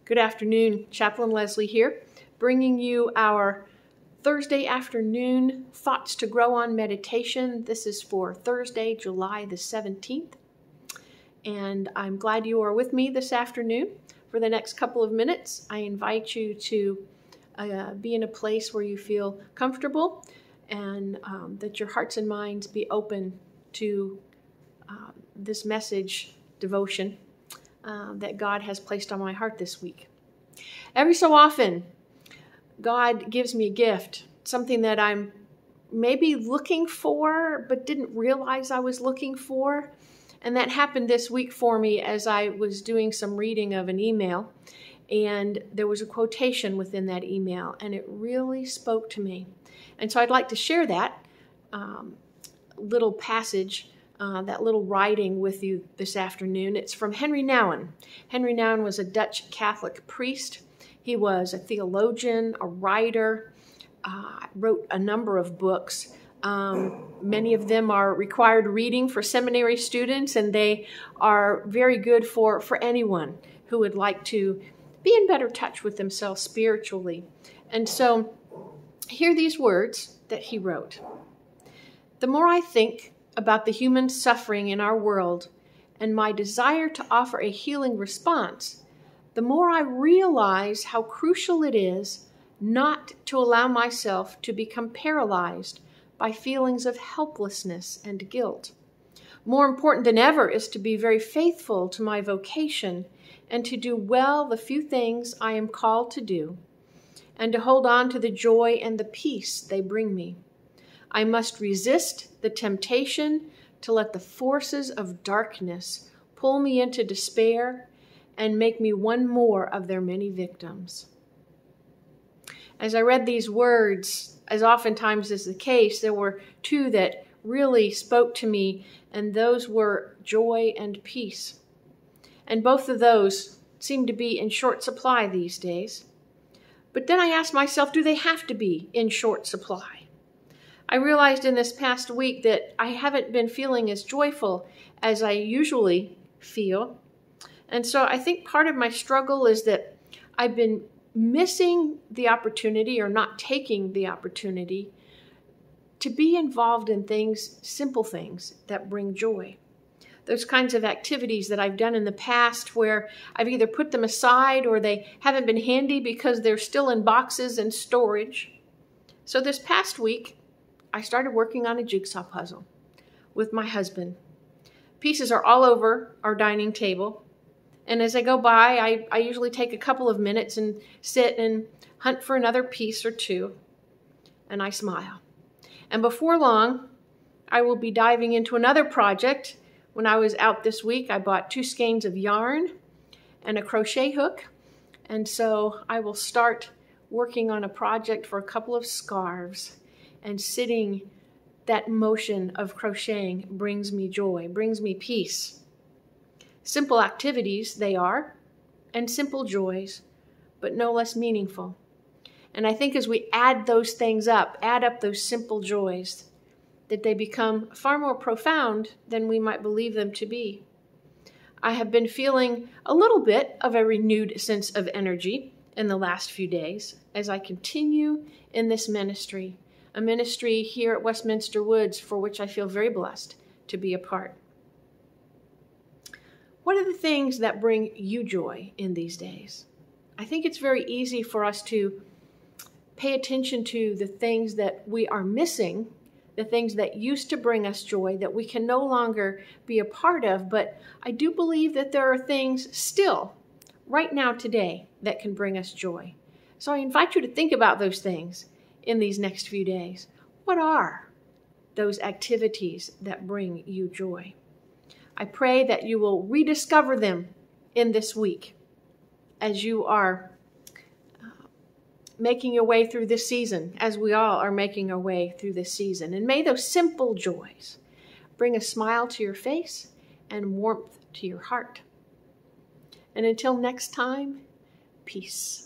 Good afternoon, Chaplain Leslie here, bringing you our Thursday afternoon Thoughts to Grow On meditation. This is for Thursday, July the 17th, and I'm glad you are with me this afternoon. For the next couple of minutes, I invite you to be in a place where you feel comfortable and that your hearts and minds be open to this message devotion that God has placed on my heart this week. Every so often, God gives me a gift, something that I'm maybe looking for, but didn't realize I was looking for. And that happened this week for me as I was doing some reading of an email. And there was a quotation within that email, and it really spoke to me. And so I'd like to share that little passage, that little writing with you this afternoon. It's from Henry Nouwen. Henry Nouwen was a Dutch Catholic priest. He was a theologian, a writer, wrote a number of books. Many of them are required reading for seminary students, and they are very good for anyone who would like to be in better touch with themselves spiritually. And so, hear these words that he wrote. The more I think about the human suffering in our world and my desire to offer a healing response, the more I realize how crucial it is not to allow myself to become paralyzed by feelings of helplessness and guilt. More important than ever is to be very faithful to my vocation and to do well the few things I am called to do, and to hold on to the joy and the peace they bring me. I must resist the temptation to let the forces of darkness pull me into despair and make me one more of their many victims. As I read these words, as oftentimes is the case, there were two that really spoke to me, and those were joy and peace. And both of those seem to be in short supply these days. But then I asked myself, do they have to be in short supply? I realized in this past week that I haven't been feeling as joyful as I usually feel. And so I think part of my struggle is that I've been missing the opportunity or not taking the opportunity to be involved in things, simple things that bring joy. Those kinds of activities that I've done in the past where I've either put them aside or they haven't been handy because they're still in boxes and storage. So this past week, I started working on a jigsaw puzzle with my husband. Pieces are all over our dining table. And as I go by, I usually take a couple of minutes and sit and hunt for another piece or two. And I smile. And before long, I will be diving into another project. When I was out this week, I bought 2 skeins of yarn and a crochet hook. And so I will start working on a project for a couple of scarves. And sitting, that motion of crocheting brings me joy, brings me peace. Simple activities they are, and simple joys, but no less meaningful. And I think as we add those things up, add up those simple joys, that they become far more profound than we might believe them to be. I have been feeling a little bit of a renewed sense of energy in the last few days as I continue in this ministry, a ministry here at Westminster Woods for which I feel very blessed to be a part. What are the things that bring you joy in these days? I think it's very easy for us to pay attention to the things that we are missing, the things that used to bring us joy that we can no longer be a part of, but I do believe that there are things still, right now today, that can bring us joy. So I invite you to think about those things in these next few days. What are those activities that bring you joy? I pray that you will rediscover them in this week as you are making your way through this season, as we all are making our way through this season. And may those simple joys bring a smile to your face and warmth to your heart. And until next time, peace.